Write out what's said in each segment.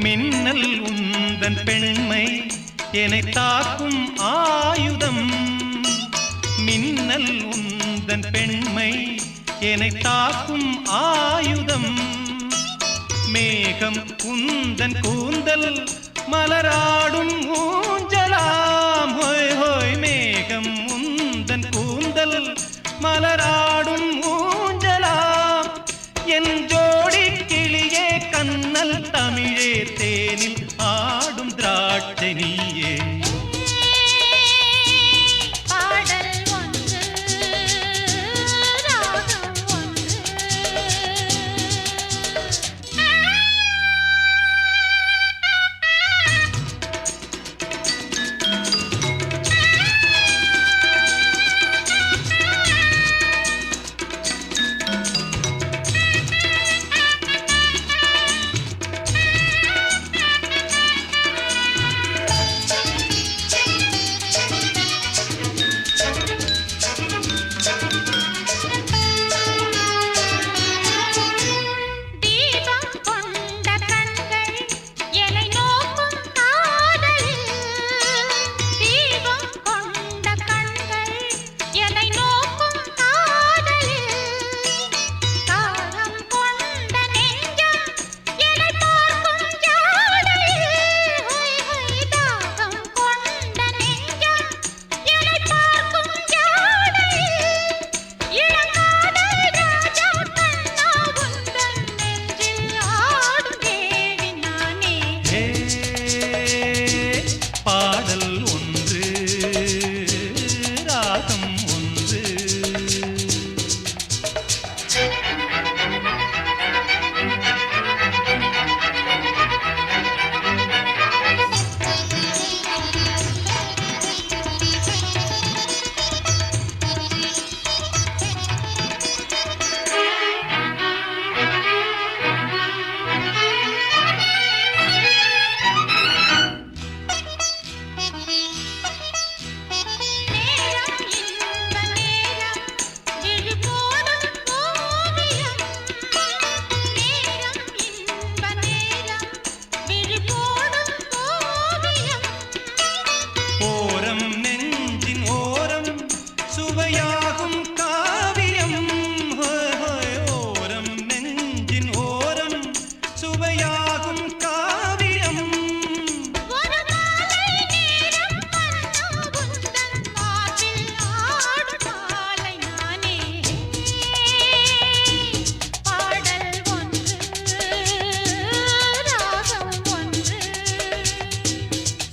மின்னல் உந்தன் பெண்மை என்னை தாக்கும் ஆயுதம். மின்னல் உந்தன் பெண்மை என்னை தாக்கும் ஆயுதம். மேகம் உந்தன் கூந்தல் மலராடும் ஊஞ்சலாம். ஹோய் ஹோய் மேகம் உந்தன் கூந்தல் மலராடும் ஊஞ்சலாம். என் ஜோடி கிளியே கண்ணல் தமிழே தேனில் ஆடும் திராட்சை நீயே.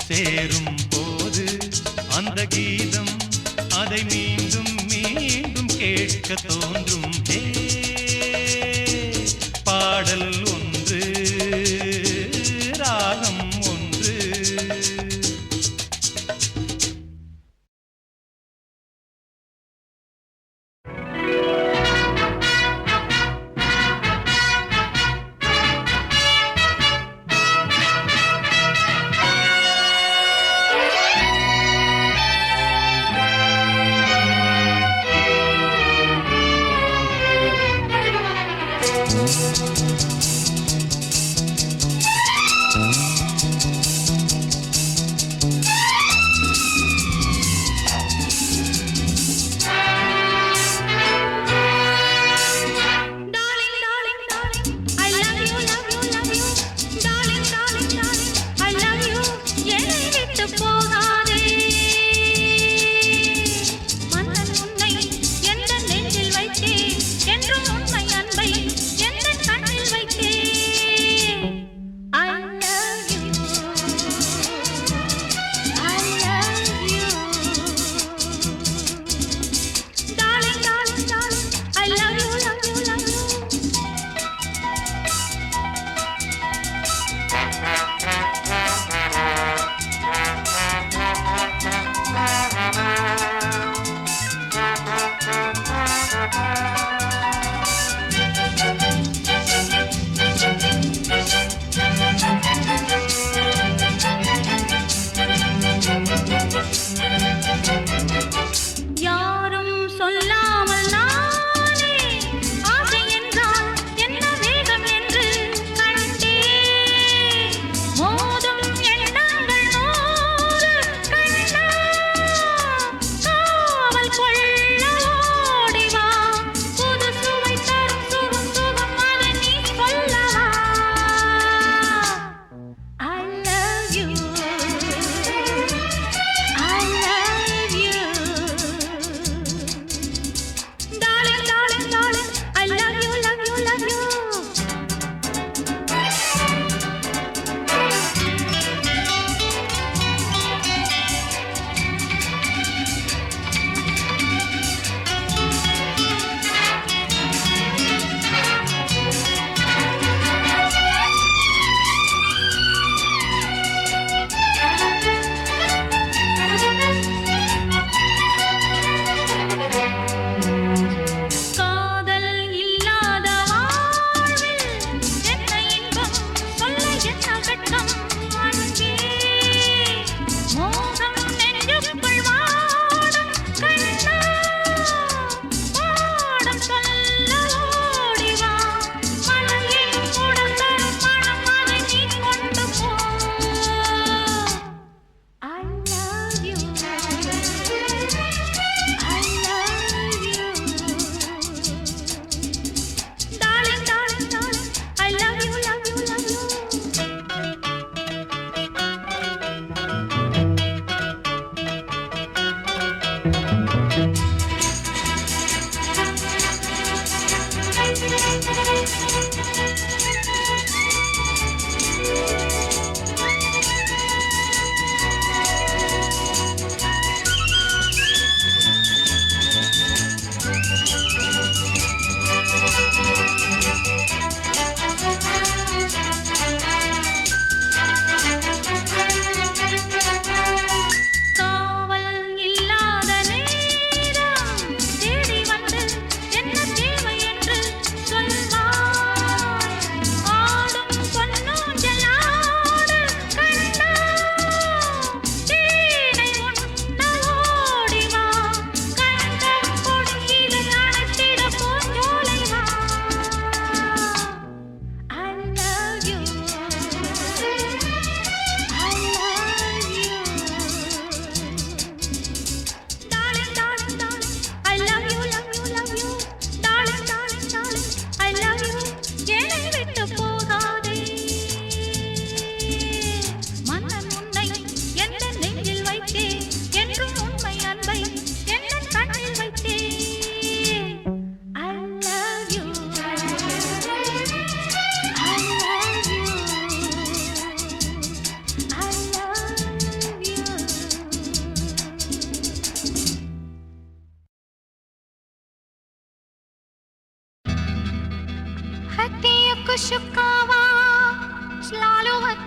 சேரும் போது அந்த கீதம் அதை மீண்டும் மீண்டும் கேட்க தோன்றும். பாடல் ஒன்று ராகம் ஒன்று.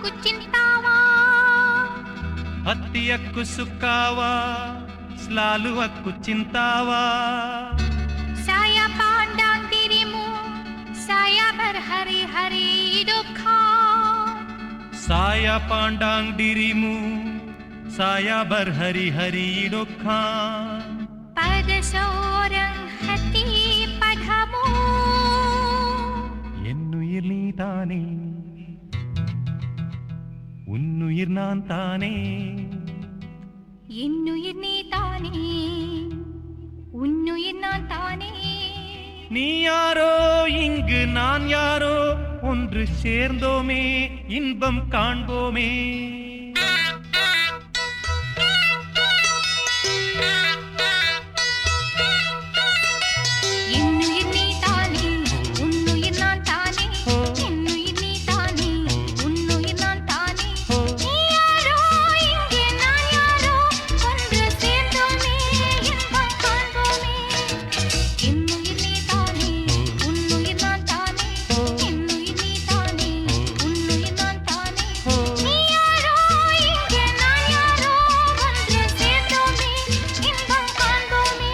kucintawa hatiakku sukawa selalu aku cintawa saya pandang dirimu saya berhari-hari hidupkan saya pandang dirimu saya berhari-hari hidupkan pada seorang hati padamu என்னுயிர் நீதானே உன்னுயிர் நான் தானே என்னுயிர் நீதானே உன்னுயிர் நான் தானே நீ யாரோ இங்கு நான் யாரோ ஒன்று சேர்ந்தோமே இன்பம் காண்போமே என்னுயிர் நீதானே உன்னுயிர் நான் தானே என்னுயிர் நீதானே உன்னுயிர் நான் தானே நீ யாரோ இங்கே நான் யாரோ ஒன்று சேர்ந்தோமே இன்பம் காண்போமே என்னுயிர் நீதானே உன்னுயிர் நான் தானே என்னுயிர் நீதானே உன்னுயிர் நான் தானே நீ யாரோ இங்கே நான் யாரோ ஒன்று சேர்ந்தோமே இன்பம் காண்போமே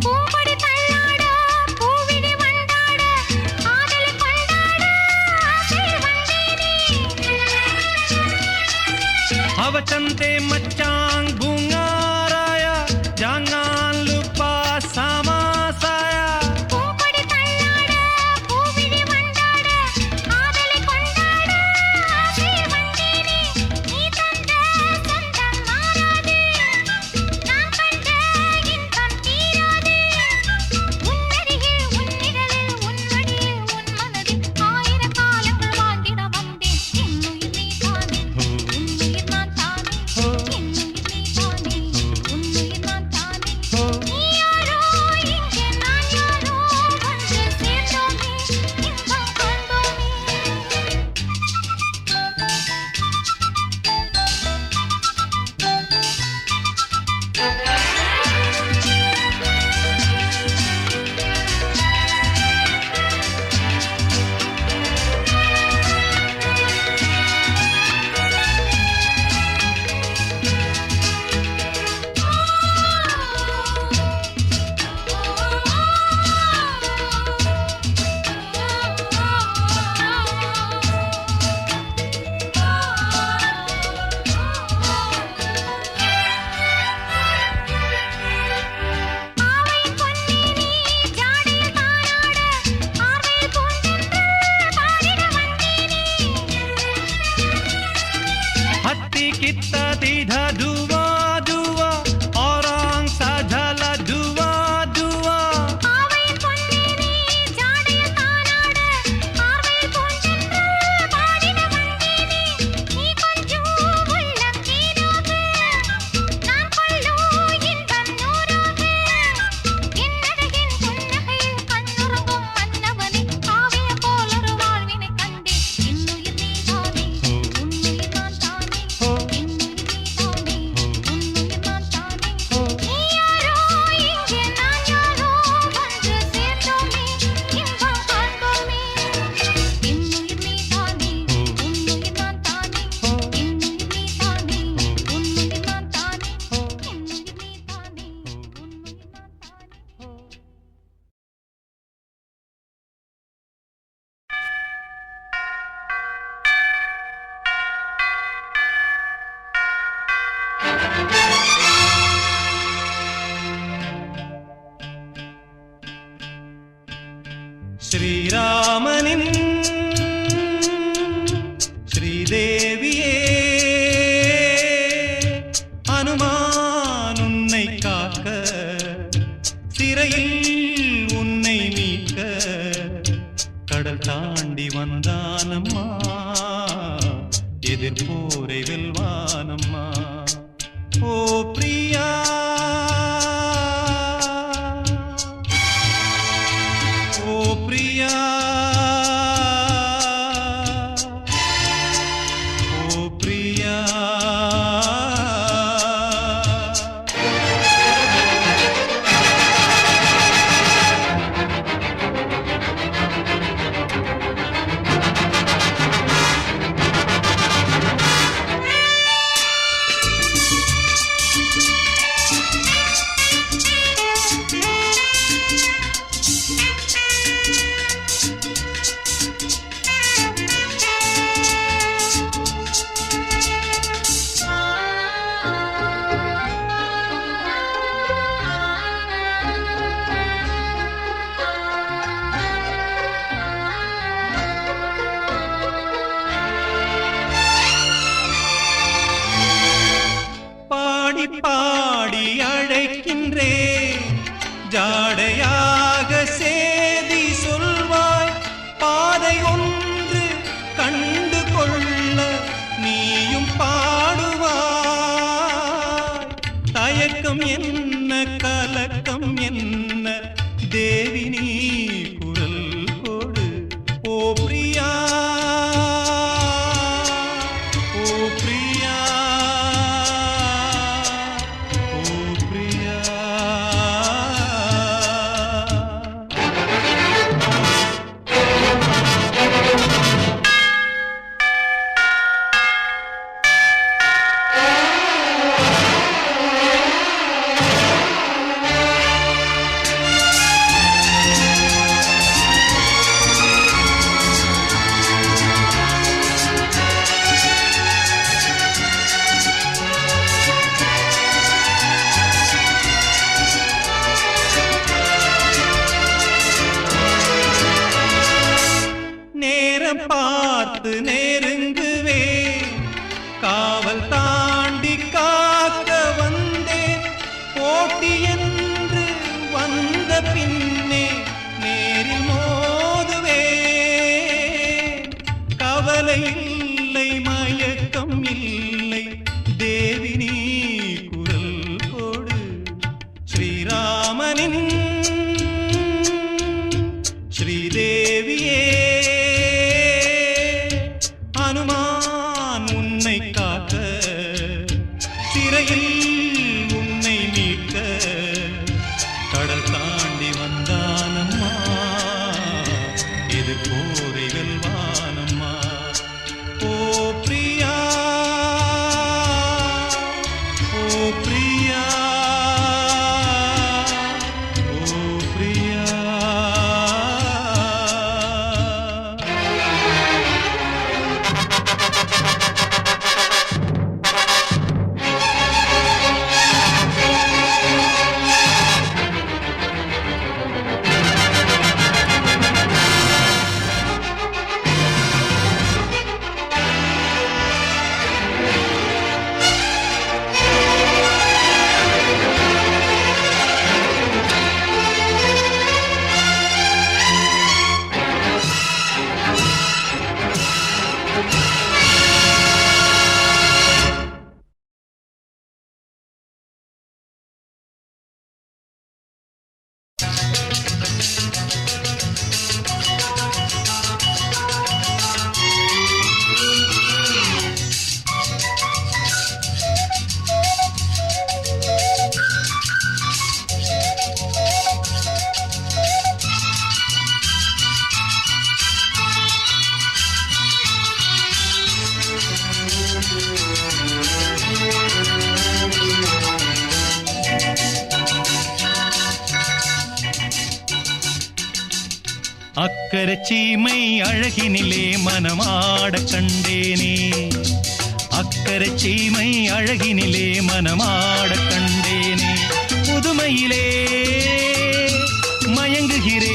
பூம்பொடி தள்ளாட பூவிழி வண்டாட ஆதலை கொண்டாட ஆசையில் வந்தேனே அவச்சந்தே மச்சாங் bungaraya jangan lupa sama saya பூம்பொடி தள்ளாட பூவிழி வண்டாட ஆதலை கொண்டாட ஆசையில் வந்தேனே நீ தந்த சொந்தம் மாறாது நான் கண்ட இன்பம் தீராது உன்னருகில் உன்னிழலில் உன்மடியில் உன் மனதில் ஆயிரம் காலங்கள் வாழ்ந்திட வந்தேன் என்னுயிர் நீதானே உன்னுயிர் நான் தானே என்னுயிர் நீதானே உன்னுயிர் நான் தானே நீ யாரோ இங்கே நான் யாரோ ஒன்று சேர்ந்தோமே இன்பம் காண்போமே ஆவை பொன்னே நீ ஜாடையில் தானாட ஆர்வையில் பூந்தென்று பாடிட வந்தேனே hati kita tidak dua-dua orang sajalah dua-dua ஆவை பொன்னே நீ ஜாடையில் தானாட ஆர்வையில் பூந்தென்று பாடிட வந்தேனே நீ கொஞ்சம் உள்ளம் தேனாக நான் கொள்ளும் இன்பம் நூறாக என்னழகின் புன்னகையில் கண்ணுறங்கும் மன்னவனே காவிய போலொரு வாழ்வினை கண்டேன் என்னுயிர் நீதானே உன்னுயிர் நான் தானே என்னுயிர் ஸ்ரீராமனின் ஸ்ரீதேவியே அனுமான் உன்னை காக்க சிறையில் உன்னை மீட்க கடல் தாண்டி வந்தானம்மா எதிர்போரை வெல்வானம்மா ஓ பிரியா ஓ பிரியா ஓ பிரியா பாடி பாடி அழைக்கின்றேன் ஜாடையாக சேதி சொல்வாய் பாதை ஒன்று கண்டு கொள்ள நீயும் பாடுவாய் தயக்கம் என்ன கலக்கம் என்ன தேவி நீ குரல் கொடு ஓ பிரியா ஓ பிரியா ஓ பிரியா நேரம் பார்த்து நெருங்குவே காவல் தாண்டி காக்க வந்தேன் போட்டி என்று வந்த பின்னே நேரில் மோதுவே கவலை இல்லை மயக்கம் இல்லை தேவி நீ குரல் கொடு ஸ்ரீராமனின் ஸ்ரீதேவியே அனுமான் உன்னை காக்க சிறையில் உன்னை மீட்க கடல் தாண்டி வந்தானம்மா இது போரை வெல்வானம்மா ஓ பிரியா ஓ பிரியா ஓ பிரியா அக்கரை சீமை அழகினிலே மனமாட கண்டேனே அக்கரை சீமை அழகினிலே மனமாட கண்டேனே புதுமையிலே மயங்குகிறேன்